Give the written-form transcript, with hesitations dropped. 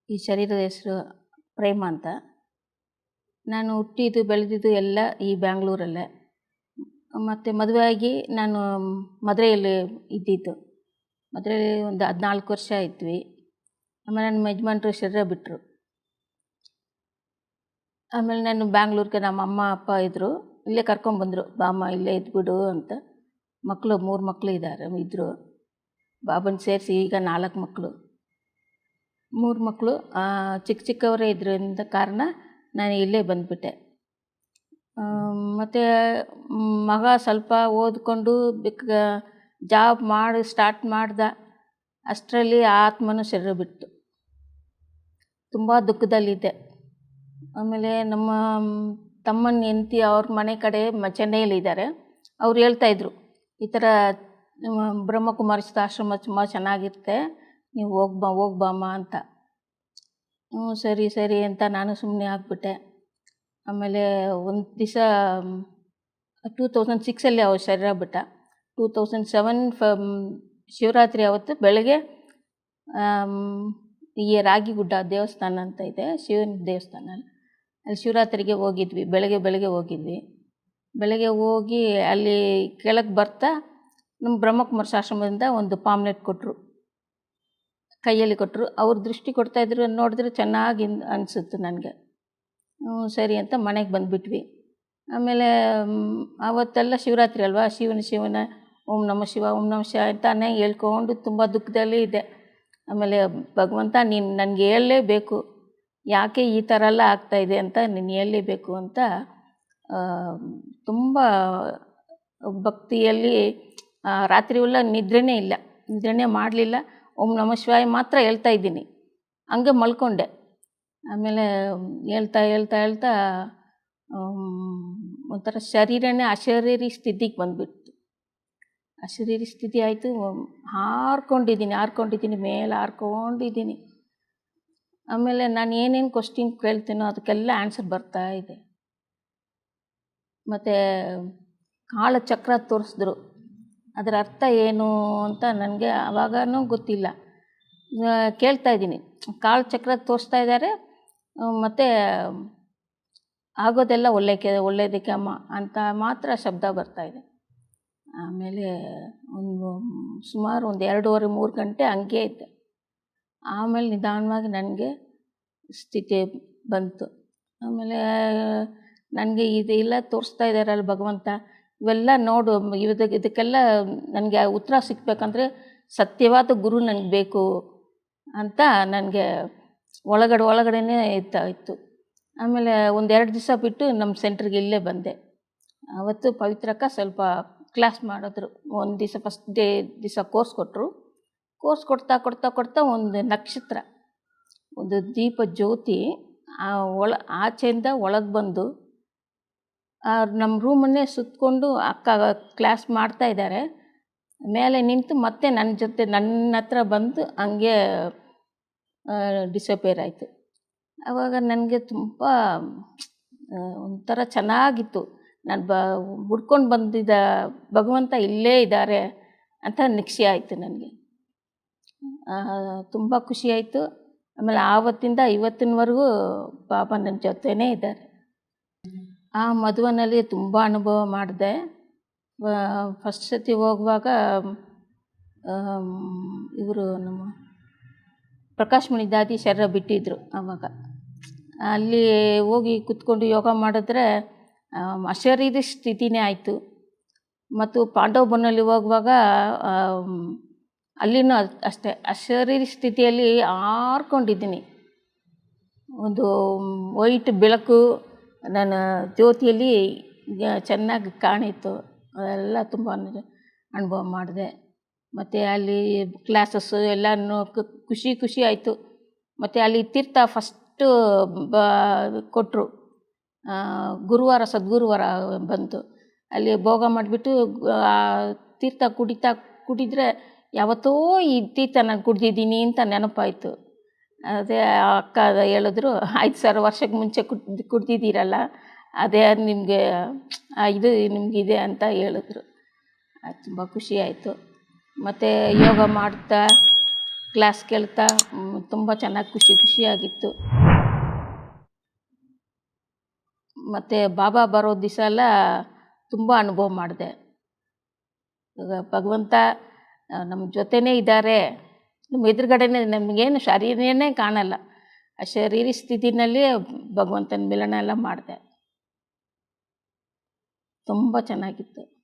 ಈ ಶರೀರದ ಹೆಸರು ಪ್ರೇಮ ಅಂತ. ನಾನು ಹುಟ್ಟಿದ್ದು ಬೆಳೆದಿದ್ದು ಎಲ್ಲ ಈ ಬ್ಯಾಂಗ್ಳೂರಲ್ಲೇ. ಮತ್ತು ಮದುವೆ ಆಗಿ ನಾನು ಮದುರೆಯಲ್ಲಿ ಇದ್ದಿದ್ದು. ಮದುರೆಯಲ್ಲಿ ಒಂದು 14 ವರ್ಷ ಇದ್ವಿ. ಆಮೇಲೆ ನನ್ನ ಯಜಮಾನ್ರು ಶರೀರ ಬಿಟ್ಟರು. ಆಮೇಲೆ ನಾನು ಬ್ಯಾಂಗ್ಳೂರಿಗೆ ನಮ್ಮ ಅಮ್ಮ ಅಪ್ಪ ಇದ್ದರು, ಇಲ್ಲೇ ಕರ್ಕೊಂಬಂದರು. ಬಾಮ್ಮ ಇಲ್ಲೇ ಇದ್ಬಿಡು ಅಂತ. ಮಕ್ಕಳು 3 ಮಕ್ಕಳು ಇದ್ದರು. ಬಾಬನ ಸೇರಿಸಿ ಈಗ 4 ಮಕ್ಕಳು. 3 ಮಕ್ಕಳು ಚಿಕ್ಕವರೇ ಇದ್ರಿಂದ ಕಾರಣ ನಾನು ಇಲ್ಲೇ ಬಂದುಬಿಟ್ಟೆ. ಮತ್ತು ಮಗ ಸ್ವಲ್ಪ ಓದಿಕೊಂಡು ಜಾಬ್ ಮಾಡಿ ಸ್ಟಾರ್ಟ್ ಮಾಡ್ದ. ಅಷ್ಟರಲ್ಲಿ ಆತ್ಮನೂ ಶರೀರ ಬಿಟ್ಟು ತುಂಬ ದುಃಖದಲ್ಲಿದ್ದೆ. ಆಮೇಲೆ ನಮ್ಮ ತಮ್ಮನ ಹೆಂಡತಿ ಅವ್ರ ಮನೆ ಕಡೆ ಚೆನ್ನೈಯಲ್ಲಿದ್ದಾರೆ. ಅವ್ರು ಹೇಳ್ತಾಯಿದ್ರು, ಈ ಥರ ಬ್ರಹ್ಮಕುಮಾರಿಸ್ಥ ಆಶ್ರಮ ತುಂಬ ಚೆನ್ನಾಗಿರುತ್ತೆ, ನೀವು ಹೋಗ್ಬಾಮ್ಮ ಅಂತ. ಸರಿ ಅಂತ ನಾನು ಸುಮ್ಮನೆ ಆಗಿಬಿಟ್ಟೆ. ಆಮೇಲೆ ಒಂದು ದಿವಸ 2006 ಅವ್ರು ಶರೀರ ಬಿಟ್ಟ. 2007 ಶಿವರಾತ್ರಿ ಅವತ್ತು ಬೆಳಗ್ಗೆ ಈ ರಾಗಿಗುಡ್ಡ ದೇವಸ್ಥಾನ ಅಂತ ಇದೆ, ಶಿವನ ದೇವಸ್ಥಾನ. ಅಲ್ಲಿ ಶಿವರಾತ್ರಿಗೆ ಹೋಗಿದ್ವಿ. ಬೆಳಗ್ಗೆ ಹೋಗಿದ್ವಿ. ಬೆಳಗ್ಗೆ ಹೋಗಿ ಅಲ್ಲಿ ಕೆಳಗೆ ಬರ್ತಾ ನಮ್ಮ ಬ್ರಹ್ಮಕುಮಾರಿಸ್ಥ ಆಶ್ರಮದಿಂದ ಒಂದು ಪಾಮ್ಲೆಟ್ ಕೊಟ್ಟರು, ಕೈಯಲ್ಲಿ ಕೊಟ್ಟರು. ಅವ್ರ ದೃಷ್ಟಿ ಕೊಡ್ತಾಯಿದ್ರು, ನೋಡಿದ್ರೆ ಚೆನ್ನಾಗಿ ಅನಿಸುತ್ತೆ ನನಗೆ. ಸರಿ ಅಂತ ಮನೆಗೆ ಬಂದುಬಿಟ್ವಿ. ಆಮೇಲೆ ಆವತ್ತೆಲ್ಲ ಶಿವರಾತ್ರಿ ಅಲ್ವಾ, ಶಿವನ ಓಂ ನಮಃ ಶಿವ ಅಂತಾನೆ ಹೇಳ್ಕೊಂಡು ತುಂಬ ದುಃಖದಲ್ಲಿ ಇದೆ. ಆಮೇಲೆ ಭಗವಂತ ನೀನು ನನಗೆ ಹೇಳಲೇಬೇಕು, ಯಾಕೆ ಈ ಥರ ಎಲ್ಲ ಆಗ್ತಾಯಿದೆ ಅಂತ ನೀನು ಹೇಳಲೇಬೇಕು ಅಂತ ತುಂಬ ಭಕ್ತಿಯಲ್ಲಿ ರಾತ್ರಿ ಎಲ್ಲ ನಿದ್ರೆನೇ ಮಾಡಲಿಲ್ಲ. ಓಂ ನಮಃ ಶಿವಾಯ ಮಾತ್ರ ಹೇಳ್ತಾ ಇದ್ದೀನಿ. ಹಂಗೆ ಮಲ್ಕೊಂಡೆ. ಆಮೇಲೆ ಹೇಳ್ತಾ ಒಂಥರ ಶರೀರನೇ ಅಶರೀರಿ ಸ್ಥಿತಿಗೆ ಬಂದುಬಿಡ್ತು. ಅಶರೀರಿ ಸ್ಥಿತಿ ಆಯಿತು. ಹಾರ್ಕೊಂಡಿದ್ದೀನಿ, ಮೇಲೆ ಹಾರ್ಕೊಂಡಿದ್ದೀನಿ. ಆಮೇಲೆ ನಾನು ಏನೇನು ಕ್ವಶ್ಚನ್ ಕೇಳ್ತೀನೋ ಅದಕ್ಕೆಲ್ಲ ಆನ್ಸರ್ ಬರ್ತಾ ಇದೆ. ಮತ್ತು ಕಾಲಚಕ್ರ ತೋರಿಸಿದ್ರು, ಅದರ ಅರ್ಥ ಏನು ಅಂತ ನನಗೆ ಆವಾಗನೂ ಗೊತ್ತಿಲ್ಲ. ಕೇಳ್ತಾಯಿದ್ದೀನಿ, ಕಾಲಚಕ್ರ ತೋರಿಸ್ತಾ ಇದ್ದಾರೆ, ಮತ್ತು ಆಗೋದೆಲ್ಲ ಒಳ್ಳೆಯದಕ್ಕೆ ಅಮ್ಮ ಅಂತ ಮಾತ್ರ ಶಬ್ದ ಬರ್ತಾಯಿದೆ. ಆಮೇಲೆ ಸುಮಾರು 2:30-3 ಗಂಟೆ ಹಂಗೆ ಇದ್ದೆ. ಆಮೇಲೆ ನಿಧಾನವಾಗಿ ನನಗೆ ಸ್ಥಿತಿ ಬಂತು. ಆಮೇಲೆ ನನಗೆ ಇದೆಲ್ಲ ತೋರಿಸ್ತಾ ಇದ್ದಾರಲ್ಲ ಭಗವಂತ, ಇವೆಲ್ಲ ನೋಡು, ಇದಕ್ಕೆಲ್ಲ ನನಗೆ ಉತ್ತರ ಸಿಗಬೇಕಂದ್ರೆ ಸತ್ಯವಾದ ಗುರು ನನಗೆ ಬೇಕು ಅಂತ ನನಗೆ ಒಳಗಡೆನೇ ಇತ್ತು. ಆಮೇಲೆ 1-2 ದಿವಸ ಬಿಟ್ಟು ನಮ್ಮ ಸೆಂಟ್ರಿಗೆ ಇಲ್ಲೇ ಬಂದೆ. ಆವತ್ತು ಪವಿತ್ರಕ್ಕ ಸ್ವಲ್ಪ ಕ್ಲಾಸ್ ಮಾಡಿದ್ರು. ಒಂದು ದಿವಸ ಫಸ್ಟ್ ದಿವಸ ಕೋರ್ಸ್ ಕೊಟ್ಟರು. ಕೋರ್ಸ್ ಕೊಡ್ತಾ ಒಂದು ನಕ್ಷತ್ರ, ಒಂದು ದೀಪ ಜ್ಯೋತಿ ಆಚೆಯಿಂದ ಒಳಗೆ ಬಂದು ನಮ್ಮ ರೂಮನ್ನೇ ಸುತ್ತಕೊಂಡು ಅಕ್ಕ ಕ್ಲಾಸ್ ಮಾಡ್ತಾ ಇದ್ದಾರೆ. ಮೇಲೆ ನಿಂತು ಮತ್ತೆ ನನ್ನ ಹತ್ರ ಬಂದು ಹಂಗೆ ಡಿಸಪೇರ್ ಆಯಿತು. ಆವಾಗ ನನಗೆ ತುಂಬ ಒಂಥರ ಚೆನ್ನಾಗಿತ್ತು. ನಾನು ಹುಡ್ಕೊಂಡು ಬಂದಿದ್ದ ಭಗವಂತ ಇಲ್ಲೇ ಇದ್ದಾರೆ ಅಂತ ನಿಶ್ಚಯ ಆಯಿತು ನನಗೆ. ತುಂಬ ಖುಷಿಯಾಯಿತು. ಆಮೇಲೆ ಆವತ್ತಿಂದ ಇವತ್ತಿನವರೆಗೂ ಬಾಬಾ ನನ್ನ ಜೊತೆನೇ ಇದ್ದಾರೆ. ಆ ಮದುವೆನಲ್ಲಿ ತುಂಬ ಅನುಭವ ಮಾಡಿದೆ. ಫಸ್ಟ್ ಸತಿ ಹೋಗುವಾಗ ಇವರು ನಮ್ಮ ಪ್ರಕಾಶ್ ಮಣಿ ದಾದಿ ಶರೀರ ಬಿಟ್ಟಿದ್ದರು. ಆವಾಗ ಅಲ್ಲಿ ಹೋಗಿ ಕೂತ್ಕೊಂಡು ಯೋಗ ಮಾಡಿದ್ರೆ ಅಶರೀರಿ ಸ್ಥಿತಿನೇ ಆಯಿತು. ಮತ್ತು ಪಾಂಡವ ಬನ್ನಲ್ಲಿ ಹೋಗುವಾಗ ಅಲ್ಲಿನೂ ಅಷ್ಟೇ ಅಶರೀರಿ ಸ್ಥಿತಿಯಲ್ಲಿ ಹಾರ್ಕೊಂಡಿದ್ದೀನಿ. ಒಂದು ವೈಟ್ ಬೆಳಕು ನನ್ನ ಜ್ಯೋತಿಯಲ್ಲಿ ಚೆನ್ನಾಗಿ ಕಾಣಿತ್ತು. ಅದೆಲ್ಲ ತುಂಬ ಅನುಭವ ಮಾಡಿದೆ. ಮತ್ತು ಅಲ್ಲಿ ಕ್ಲಾಸಸ್ಸು ಎಲ್ಲನೂ ಖುಷಿ ಆಯಿತು. ಮತ್ತು ಅಲ್ಲಿ ತೀರ್ಥ ಫಸ್ಟು ಕೊಟ್ಟರು. ಸದ್ಗುರುವಾರ ಬಂತು. ಅಲ್ಲಿ ಭೋಗ ಮಾಡಿಬಿಟ್ಟು ತೀರ್ಥ ಕುಡಿದ್ರೆ ಯಾವತ್ತೋ ಈ ತೀರ್ಥ ನಾನು ಕುಡ್ದಿದ್ದೀನಿ ಅಂತ ನೆನಪಾಯಿತು. ಅದೇ ಅಕ್ಕ ಹೇಳಿದ್ರು, 5 ಸಾವಿರ ವರ್ಷಕ್ಕೆ ಮುಂಚೆ ಕುಡ್ದಿದ್ದೀರಲ್ಲ, ಅದೇ ನಿಮಗೆ ಇದು ನಿಮಗಿದೆ ಅಂತ ಹೇಳಿದ್ರು. ಅದು ತುಂಬ ಖುಷಿಯಾಯಿತು. ಮತ್ತು ಯೋಗ ಮಾಡ್ತಾ ಕ್ಲಾಸ್ ಕೇಳ್ತಾ ತುಂಬ ಚೆನ್ನಾಗಿ ಖುಷಿಯಾಗಿತ್ತು. ಮತ್ತು ಬಾಬಾ ಬರೋ ದಿವಸ ಎಲ್ಲ ತುಂಬ ಅನುಭವ ಮಾಡಿದೆ. ಭಗವಂತ ನಮ್ಮ ಜೊತೆನೇ ಇದ್ದಾರೆ, ನಮ್ಮ ಎದುರುಗಡೆನೇ, ನಮಗೇನು ಶರೀರನೇ ಕಾಣಲ್ಲ, ಆ ಶರೀರ ಸ್ಥಿತಿನಲ್ಲಿ ಭಗವಂತನ ಮಿಲನ ಎಲ್ಲ ಮಾಡಿದೆ. ತುಂಬ ಚೆನ್ನಾಗಿತ್ತು.